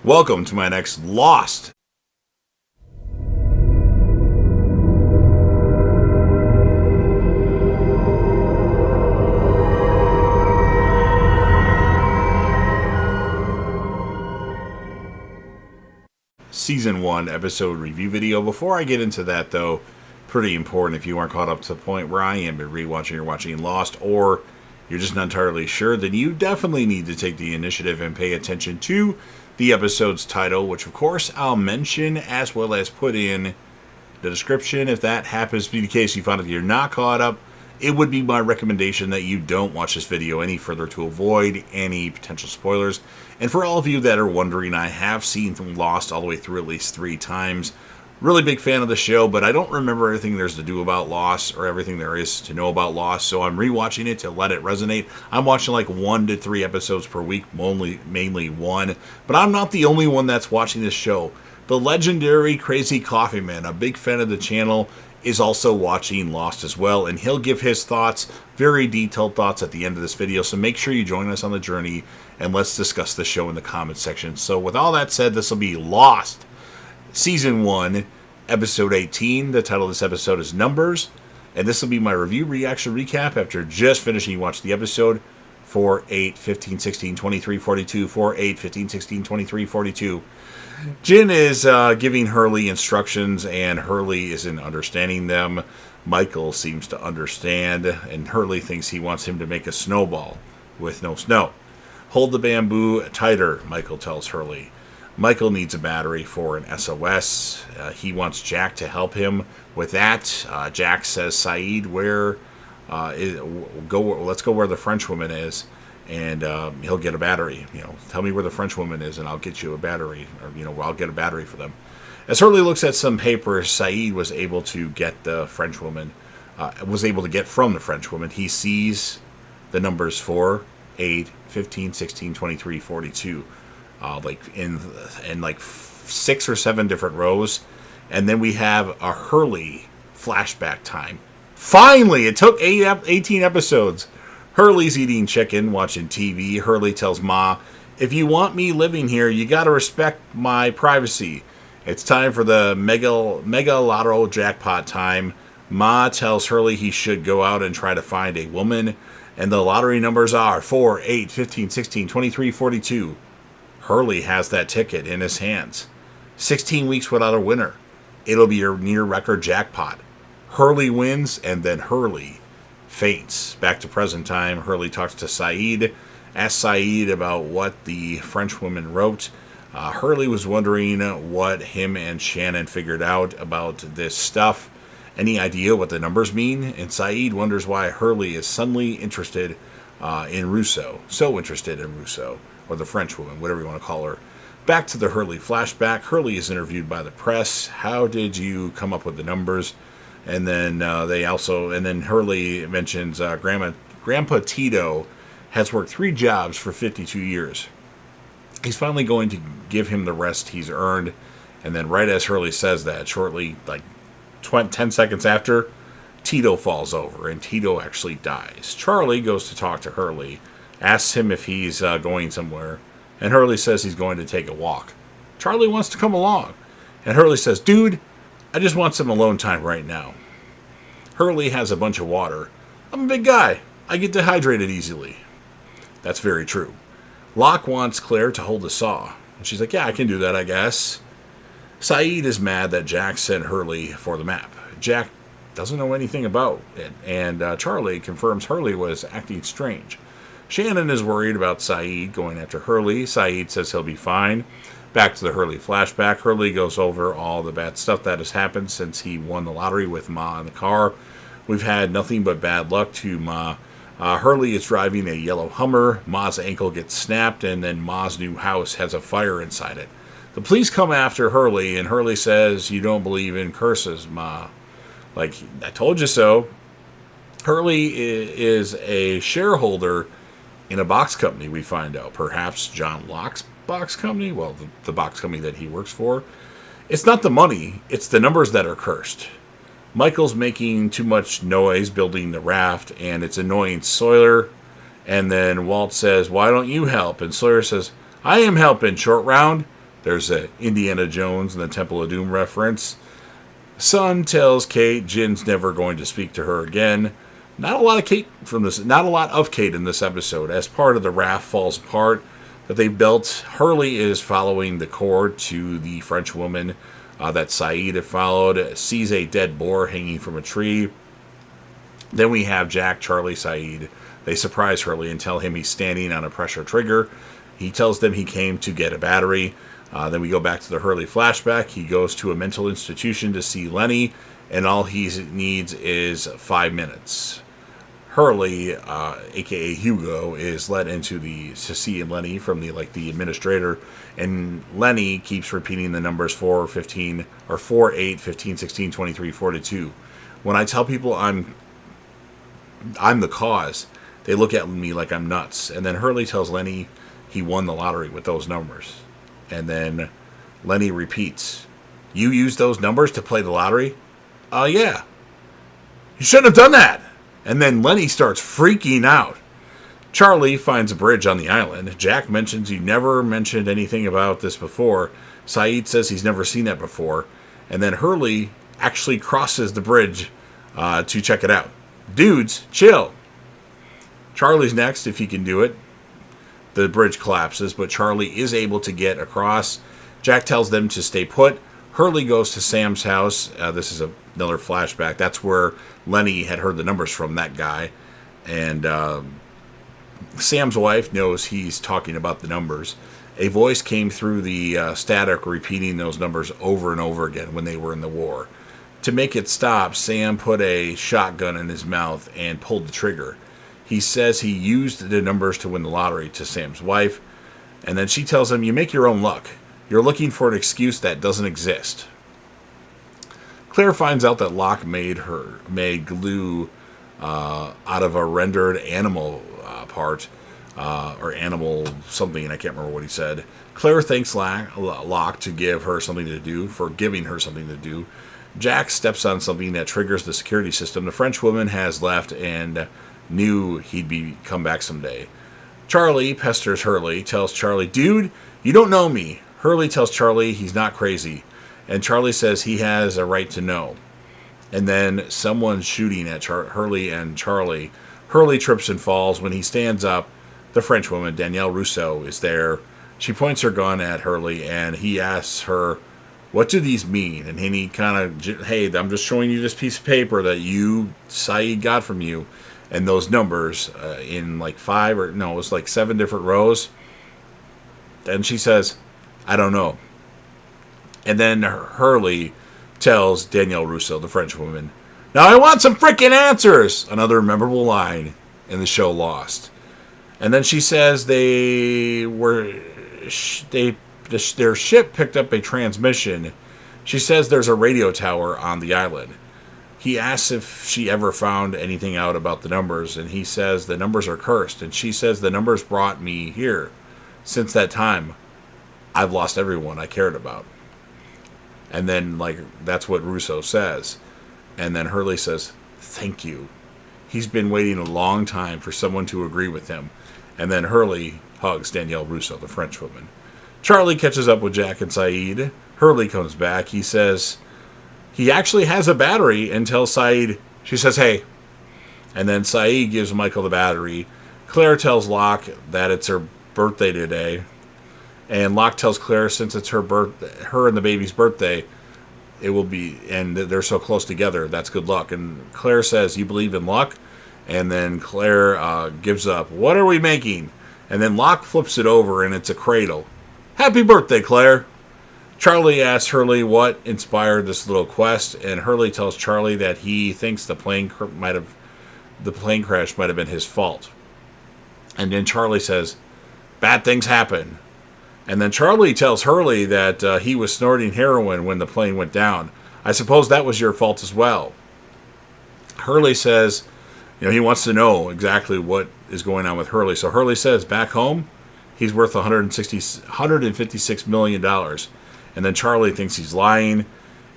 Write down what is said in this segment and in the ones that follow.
Welcome to my next Lost. Season 1 episode review video. Before I get into that, though, pretty important if you aren't caught up to the point where I am in rewatching or watching Lost, or you're just not entirely sure, then you definitely need to take the initiative and pay attention to the episode's title, which of course I'll mention as well as put in the description. If that happens to be the case, you find that you're not caught up, it would be my recommendation that you don't watch this video any further to avoid any potential spoilers. And for all of you that are wondering, I have seen Lost all the way through at least 3 times. Really big fan of the show, but I don't remember everything there's to do about Lost or everything there is to know about Lost, so I'm rewatching it to let it resonate. I'm watching like 1 to 3 episodes per week, mainly 1, but I'm not the only one that's watching this show. The legendary Crazy Coffee Man, a big fan of the channel, is also watching Lost as well, and he'll give his thoughts, very detailed thoughts, at the end of this video, so make sure you join us on the journey, and let's discuss the show in the comments section. So with all that said, this will be Lost, Season 1, Episode 18. The title of this episode is Numbers, and this will be my review, reaction, recap after just finishing watching the episode. 4, 8, 15, 16, 23, 42, 4, 8, 15, 16, 23, 42. Jin is giving Hurley instructions, and Hurley isn't understanding them. Michael seems to understand, and Hurley thinks he wants him to make a snowball with no snow. Hold the bamboo tighter, Michael tells Hurley. Michael needs a battery for an SOS. He wants Jack to help him with that. Jack says, Saeed, let's go where the French woman is, and he'll get a battery. Tell me where the French woman is, and I'll get you a battery, or I'll get a battery for them. As Hurley looks at some papers, Saeed was able to get the French woman, from the French woman. He sees the numbers 4, 8, 15, 16, 23, 42, like in 6 or 7 different rows, and then we have a Hurley flashback time. Finally, it took 18 episodes. Hurley's eating chicken, watching TV. Hurley tells Ma, if you want me living here, you gotta respect my privacy. It's time for the mega lotto jackpot time. Ma tells Hurley he should go out and try to find a woman, and the lottery numbers are 4, 8, 15, 16, 23, 42. Hurley has that ticket in his hands. 16 weeks without a winner. It'll be your near-record jackpot. Hurley wins, and then Hurley faints. Back to present time, Hurley talks to Saeed, asks Saeed about what the French woman wrote. Hurley was wondering what him and Shannon figured out about this stuff. Any idea what the numbers mean? And Saeed wonders why Hurley is suddenly interested in Rousseau. So interested in Rousseau, or the French woman, whatever you want to call her. Back to the Hurley flashback. Hurley is interviewed by the press. How did you come up with the numbers? And then Hurley mentions Grandpa Tito has worked 3 jobs for 52 years. He's finally going to give him the rest he's earned. And then right as Hurley says that, shortly, 10 seconds after, Tito falls over, and Tito actually dies. Charlie goes to talk to Hurley, asks him if he's going somewhere, and Hurley says he's going to take a walk. Charlie wants to come along, and Hurley says, dude, I just want some alone time right now. Hurley has a bunch of water. I'm a big guy. I get dehydrated easily. That's very true. Locke wants Claire to hold the saw, and she's like, yeah, I can do that, I guess. Saeed is mad that Jack sent Hurley for the map. Jack doesn't know anything about it, and Charlie confirms Hurley was acting strange. Shannon is worried about Saeed going after Hurley. Saeed says he'll be fine. Back to the Hurley flashback. Hurley goes over all the bad stuff that has happened since he won the lottery with Ma in the car. We've had nothing but bad luck to Ma. Hurley is driving a yellow Hummer. Ma's ankle gets snapped, and then Ma's new house has a fire inside it. The police come after Hurley, and Hurley says, you don't believe in curses, Ma. Like, I told you so. Hurley is a shareholder in a box company, we find out. Perhaps John Locke's box company? Well, the box company that he works for. It's not the money, it's the numbers that are cursed. Michael's making too much noise building the raft, and it's annoying Sawyer. And then Walt says, why don't you help? And Sawyer says, I am helping, Short Round. There's a Indiana Jones and the Temple of Doom reference. Son tells Kate Jin's never going to speak to her again. Not a lot of Kate in this episode. As part of the raft falls apart that they built, Hurley is following the cord to the French woman that Sayid had followed, sees a dead boar hanging from a tree. Then we have Jack, Charlie, Sayid. They surprise Hurley and tell him he's standing on a pressure trigger. He tells them he came to get a battery. Then we go back to the Hurley flashback. He goes to a mental institution to see Lenny, and all he needs is 5 minutes. Hurley, aka Hugo, is led into to see Lenny from the administrator, and Lenny keeps repeating the numbers 4, 15, or 4, 8, 15, 16, 23, 42. When I tell people I'm the cause, they look at me like I'm nuts. And then Hurley tells Lenny he won the lottery with those numbers. And then Lenny repeats, "You used those numbers to play the lottery?" Yeah. "You shouldn't have done that." And then Lenny starts freaking out. Charlie finds a bridge on the island. Jack mentions he never mentioned anything about this before. Sayid says he's never seen that before. And then Hurley actually crosses the bridge to check it out. Dudes, chill. Charlie's next, if he can do it. The bridge collapses, but Charlie is able to get across. Jack tells them to stay put. Hurley goes to Sam's house. This is another flashback. That's where Lenny had heard the numbers from, that guy. And Sam's wife knows he's talking about the numbers. A voice came through the static repeating those numbers over and over again when they were in the war. To make it stop, Sam put a shotgun in his mouth and pulled the trigger. He says he used the numbers to win the lottery to Sam's wife. And then she tells him, "You make your own luck. You're looking for an excuse that doesn't exist." Claire finds out that Locke made glue out of a rendered animal part, or animal something, I can't remember what he said. Claire thanks Locke to give her something to do, for giving her something to do. Jack steps on something that triggers the security system. The French woman has left and knew he'd come back someday. Charlie pesters Hurley, tells Charlie, "Dude, you don't know me." Hurley tells Charlie he's not crazy, and Charlie says he has a right to know. And then someone's shooting at Hurley and Charlie. Hurley trips and falls. When he stands up, the French woman, Danielle Rousseau, is there. She points her gun at Hurley, and he asks her, "What do these mean?" And he kind of, "Hey, I'm just showing you this piece of paper that Sayid got from you." And those numbers in it was 7 different rows. And she says, "I don't know." And then Hurley tells Danielle Rousseau, the French woman, "Now I want some freaking answers!" Another memorable line in the show Lost. And then she says their ship picked up a transmission. She says there's a radio tower on the island. He asks if she ever found anything out about the numbers, and he says the numbers are cursed. And she says the numbers brought me here. Since that time, I've lost everyone I cared about. And then, that's what Rousseau says. And then Hurley says, "Thank you." He's been waiting a long time for someone to agree with him. And then Hurley hugs Danielle Rousseau, the French woman. Charlie catches up with Jack and Sayid. Hurley comes back. He says he actually has a battery and tells Sayid, she says, "Hey." And then Sayid gives Michael the battery. Claire tells Locke that it's her birthday today. And Locke tells Claire since it's her and the baby's birthday, it will be, and they're so close together, that's good luck. And Claire says, "You believe in luck?" And then Claire gives up. "What are we making?" And then Locke flips it over and it's a cradle. "Happy birthday, Claire." Charlie asks Hurley what inspired this little quest, and Hurley tells Charlie that he thinks the plane crash might have been his fault. And then Charlie says, "Bad things happen." And then Charlie tells Hurley that he was snorting heroin when the plane went down. "I suppose that was your fault as well." Hurley says, he wants to know exactly what is going on with Hurley. So Hurley says, back home, he's worth $156 million. And then Charlie thinks he's lying.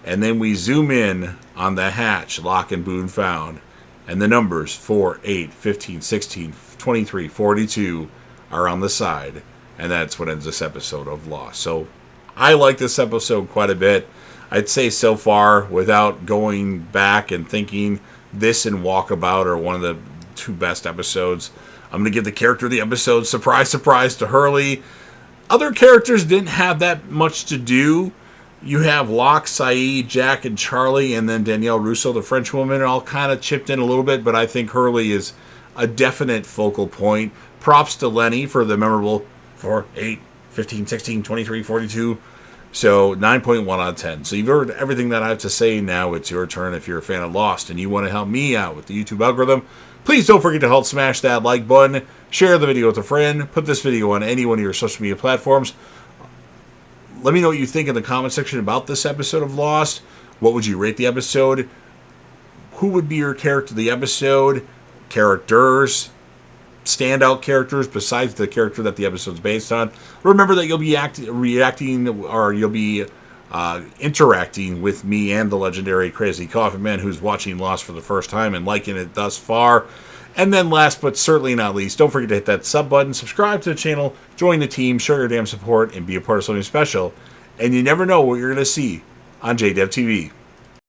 And then we zoom in on the hatch Locke and Boone found. And the numbers 4, 8, 15, 16, 23, 42 are on the side. And that's what ends this episode of Lost. So I like this episode quite a bit. I'd say so far, without going back and thinking, this and Walkabout are one of the two best episodes. I'm going to give the character of the episode, surprise, surprise, to Hurley. Other characters didn't have that much to do. You have Locke, Sayid, Jack, and Charlie, and then Danielle Russo, the French woman, all kind of chipped in a little bit, but I think Hurley is a definite focal point. Props to Lenny for the memorable 4, 8, 15, 16, 23, 42. So 9.1 out of 10. So you've heard everything that I have to say. Now it's your turn. If you're a fan of Lost and you want to help me out with the YouTube algorithm, please don't forget to help smash that like button, share the video with a friend, put this video on any one of your social media platforms. Let me know what you think in the comment section about this episode of Lost. What would you rate the episode? Who would be your character of the episode? Characters, standout characters besides the character that the episode's based on. Remember that you'll be reacting, or you'll be interacting with me and the legendary Crazy Coffee Man, who's watching Lost for the first time and liking it thus far. And then last but certainly not least, don't forget to hit that sub button, subscribe to the channel, join the team, show your damn support, and be a part of something special. And you never know what you're going to see on JDev TV.